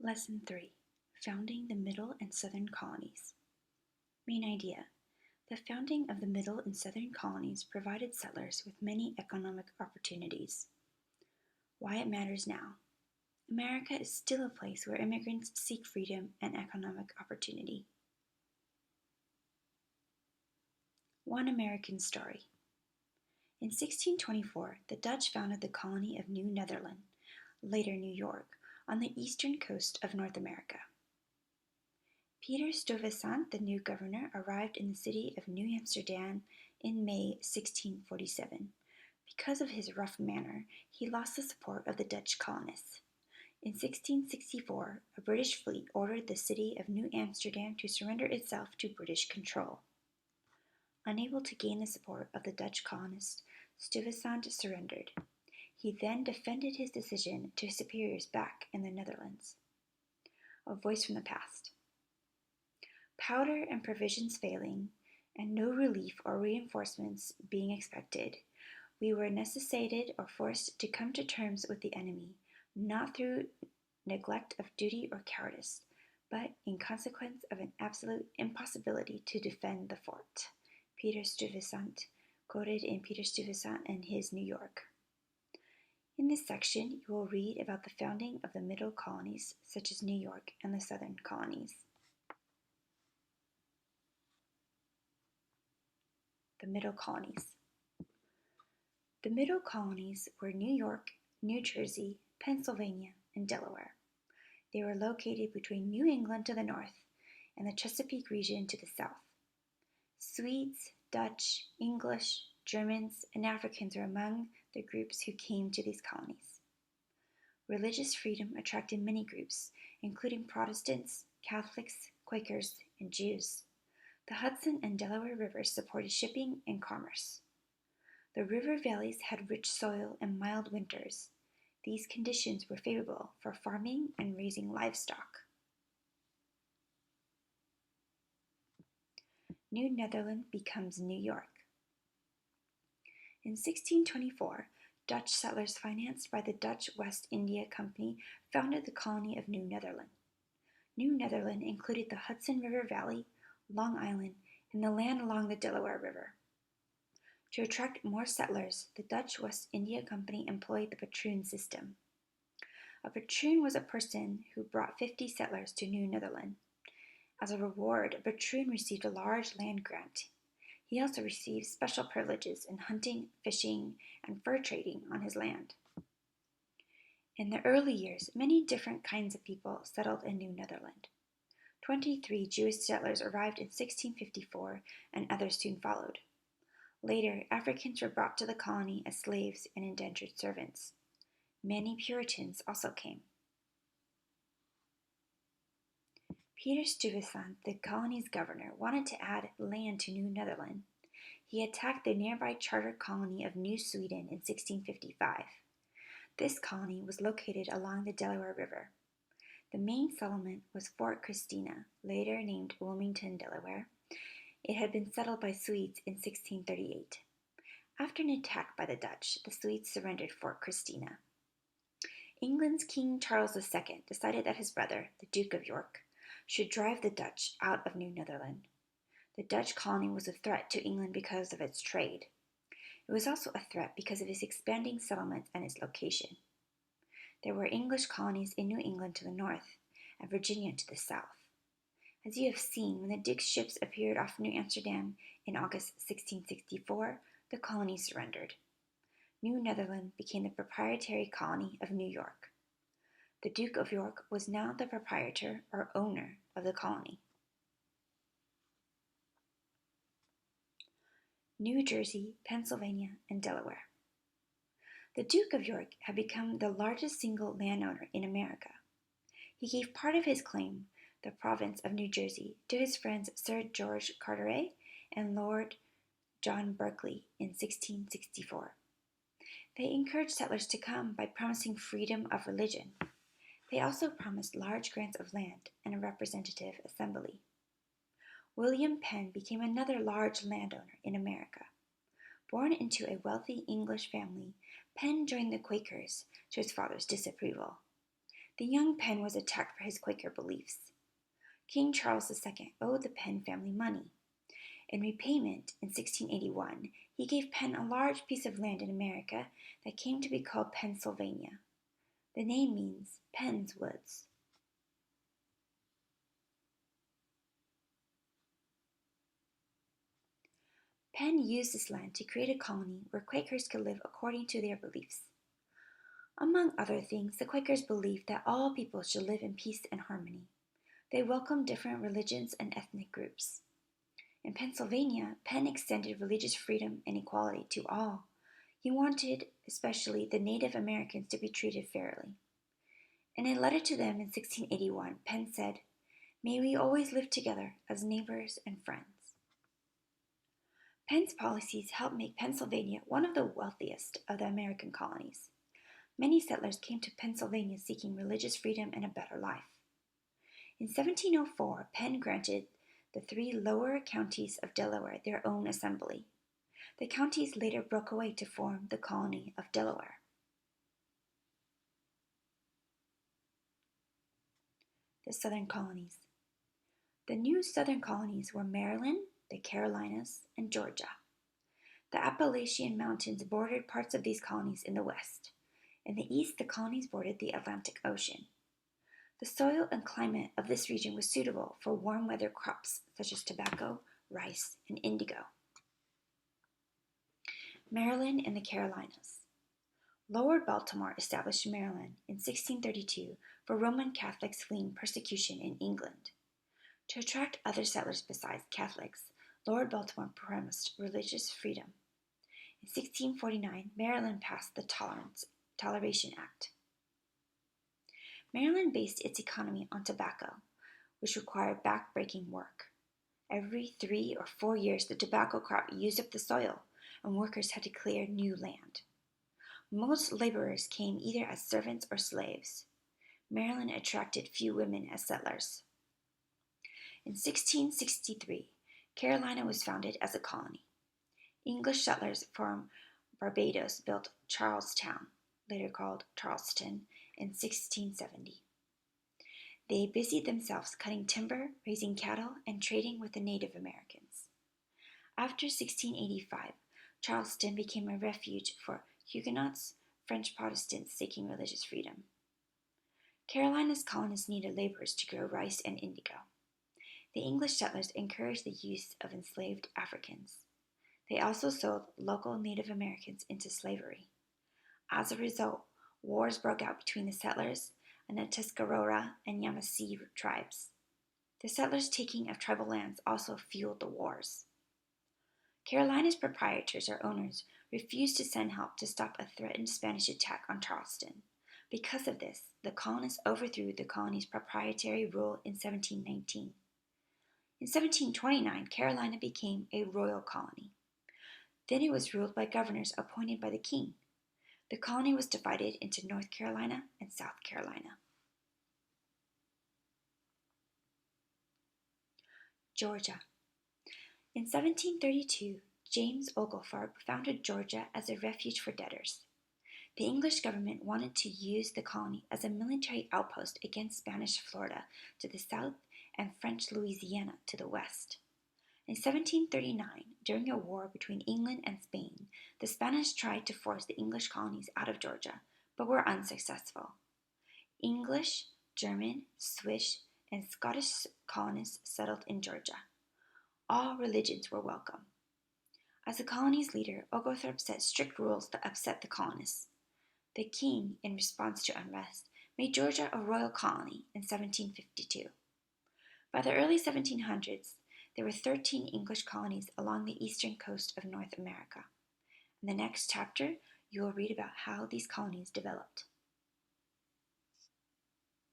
Lesson 3. Founding the Middle and Southern Colonies. Main idea. The founding of the Middle and Southern Colonies provided settlers with many economic opportunities. Why it matters now. America is still a place where immigrants seek freedom and economic opportunity. One American story. In 1624, the Dutch founded the colony of New Netherland, later New York, on the eastern coast of North America. Peter Stuyvesant, the new governor, arrived in the city of New Amsterdam in May 1647. Because of his rough manner, he lost the support of the Dutch colonists. In 1664, a British fleet ordered the city of New Amsterdam to surrender itself to British control. Unable to gain the support of the Dutch colonists, Stuyvesant surrendered. He then defended his decision to his superiors back in the Netherlands. A voice from the past. Powder and provisions failing, and no relief or reinforcements being expected, we were necessitated or forced to come to terms with the enemy, not through neglect of duty or cowardice, but in consequence of an absolute impossibility to defend the fort. Peter Stuyvesant, quoted in Peter Stuyvesant and his New York. In this section, you will read about the founding of the Middle Colonies, such as New York and the Southern Colonies. The Middle Colonies. The Middle Colonies were New York, New Jersey, Pennsylvania, and Delaware. They were located between New England to the north and the Chesapeake region to the south. Swedes, Dutch, English, Germans, and Africans were among the groups who came to these colonies. Religious freedom attracted many groups, including Protestants, Catholics, Quakers, and Jews. The Hudson and Delaware rivers supported shipping and commerce. The river valleys had rich soil and mild winters. These conditions were favorable for farming and raising livestock. New Netherland becomes New York. In 1624, Dutch settlers financed by the Dutch West India Company founded the colony of New Netherland. New Netherland included the Hudson River Valley, Long Island, and the land along the Delaware River. To attract more settlers, the Dutch West India Company employed the patroon system. A patroon was a person who brought 50 settlers to New Netherland. As a reward, a patroon received a large land grant. He also received special privileges in hunting, fishing, and fur trading on his land. In the early years, many different kinds of people settled in New Netherland. 23 Jewish settlers arrived in 1654, and others soon followed. Later, Africans were brought to the colony as slaves and indentured servants. Many Puritans also came. Peter Stuyvesant, the colony's governor, wanted to add land to New Netherland. He attacked the nearby charter colony of New Sweden in 1655. This colony was located along the Delaware River. The main settlement was Fort Christina, later named Wilmington, Delaware. It had been settled by Swedes in 1638. After an attack by the Dutch, the Swedes surrendered Fort Christina. England's King Charles II decided that his brother, the Duke of York, should drive the Dutch out of New Netherland. The Dutch colony was a threat to England because of its trade. It was also a threat because of its expanding settlements and its location. There were English colonies in New England to the north and Virginia to the south. As you have seen, when the Duke's ships appeared off New Amsterdam in August 1664, the colony surrendered. New Netherland became the proprietary colony of New York. The Duke of York was now the proprietor or owner of the colony. New Jersey, Pennsylvania, and Delaware. The Duke of York had become the largest single landowner in America. He gave part of his claim, the province of New Jersey, to his friends Sir George Carteret and Lord John Berkeley in 1664. They encouraged settlers to come by promising freedom of religion. They also promised large grants of land and a representative assembly. William Penn became another large landowner in America. Born into a wealthy English family, Penn joined the Quakers to his father's disapproval. The young Penn was attacked for his Quaker beliefs. King Charles II owed the Penn family money. In repayment, in 1681, he gave Penn a large piece of land in America that came to be called Pennsylvania. The name means Penn's Woods. Penn used this land to create a colony where Quakers could live according to their beliefs. Among other things, the Quakers believed that all people should live in peace and harmony. They welcomed different religions and ethnic groups. In Pennsylvania, Penn extended religious freedom and equality to all. He wanted especially the Native Americans to be treated fairly. In a letter to them in 1681, Penn said, "May we always live together as neighbors and friends." Penn's policies helped make Pennsylvania one of the wealthiest of the American colonies. Many settlers came to Pennsylvania seeking religious freedom and a better life. In 1704, Penn granted the 3 lower counties of Delaware their own assembly. The counties later broke away to form the colony of Delaware. The Southern Colonies. The new Southern Colonies were Maryland, the Carolinas, and Georgia. The Appalachian Mountains bordered parts of these colonies in the west. In the east, the colonies bordered the Atlantic Ocean. The soil and climate of this region was suitable for warm weather crops such as tobacco, rice, and indigo. Maryland and the Carolinas. Lord Baltimore established Maryland in 1632 for Roman Catholics fleeing persecution in England. To attract other settlers besides Catholics, Lord Baltimore promised religious freedom. In 1649, Maryland passed the Toleration Act. Maryland based its economy on tobacco, which required back-breaking work. Every 3 or 4 years, the tobacco crop used up the soil, and workers had to clear new land. Most laborers came either as servants or slaves. Maryland attracted few women as settlers. In 1663, Carolina was founded as a colony. English settlers from Barbados built Charlestown, later called Charleston, in 1670. They busied themselves cutting timber, raising cattle, and trading with the Native Americans. After 1685, Charleston became a refuge for Huguenots, French Protestants seeking religious freedom. Carolina's colonists needed laborers to grow rice and indigo. The English settlers encouraged the use of enslaved Africans. They also sold local Native Americans into slavery. As a result, wars broke out between the settlers and the Tuscarora and Yamasee tribes. The settlers' taking of tribal lands also fueled the wars. Carolina's proprietors or owners refused to send help to stop a threatened Spanish attack on Charleston. Because of this, the colonists overthrew the colony's proprietary rule in 1719. In 1729, Carolina became a royal colony. Then it was ruled by governors appointed by the king. The colony was divided into North Carolina and South Carolina. Georgia. In 1732, James Oglethorpe founded Georgia as a refuge for debtors. The English government wanted to use the colony as a military outpost against Spanish Florida to the south and French Louisiana to the west. In 1739, during a war between England and Spain, the Spanish tried to force the English colonies out of Georgia, but were unsuccessful. English, German, Swiss, and Scottish colonists settled in Georgia. All religions were welcome. As the colony's leader, Oglethorpe set strict rules that upset the colonists. The king, in response to unrest, made Georgia a royal colony in 1752. By the early 1700s, there were 13 English colonies along the eastern coast of North America. In the next chapter, you will read about how these colonies developed.